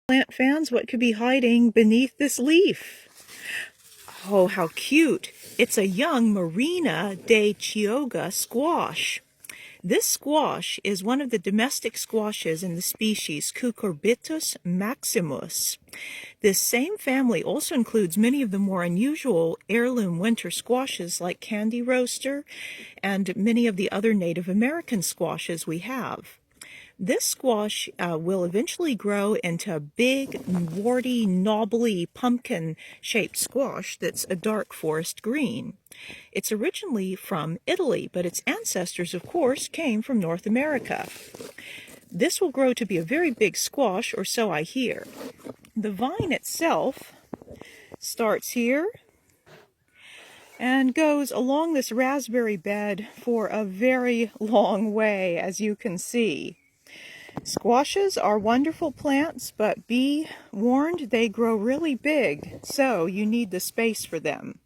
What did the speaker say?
Plant fans, what could be hiding beneath this leaf? Oh, how cute. It's a young Marina di Chioggia squash. This squash is one of the domestic squashes in the species Cucurbita maximus. This same family also includes many of the more unusual heirloom winter squashes like candy roaster and many of the other Native American squashes we have. This squash will eventually grow into a big, warty, knobbly, pumpkin-shaped squash that's a dark forest green. It's originally from Italy, but its ancestors, of course, came from North America. This will grow to be a very big squash, or so I hear. The vine itself starts here and goes along this raspberry bed for a very long way, as you can see. Squashes are wonderful plants, but be warned, they grow really big, so you need the space for them.